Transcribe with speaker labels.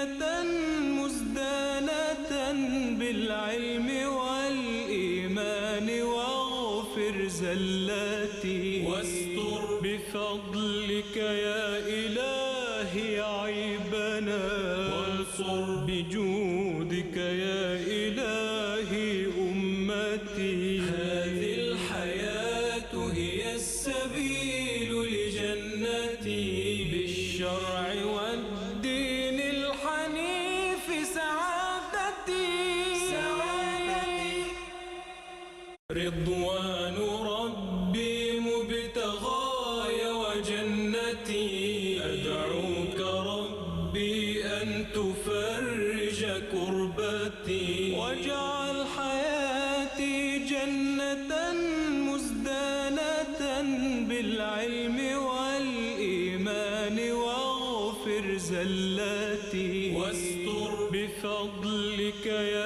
Speaker 1: جنة مزدانة بالعلم والإيمان، واغفر زلاتي واستر بفضلك يا إلهي عيبنا، وانصر بجودك يا إلهي أمتي. هذه الحياة هي السبيل لجنتي، بالشرع والدين الحنيف سعادتي. رضوان ربي مبتغاي وجنتي، أدعوك ربي أن تفرج كربتي، واجعل حياتي جنة مزدانة بالعلم والإيمان، واغفر زلاتي واستر بفضلك يا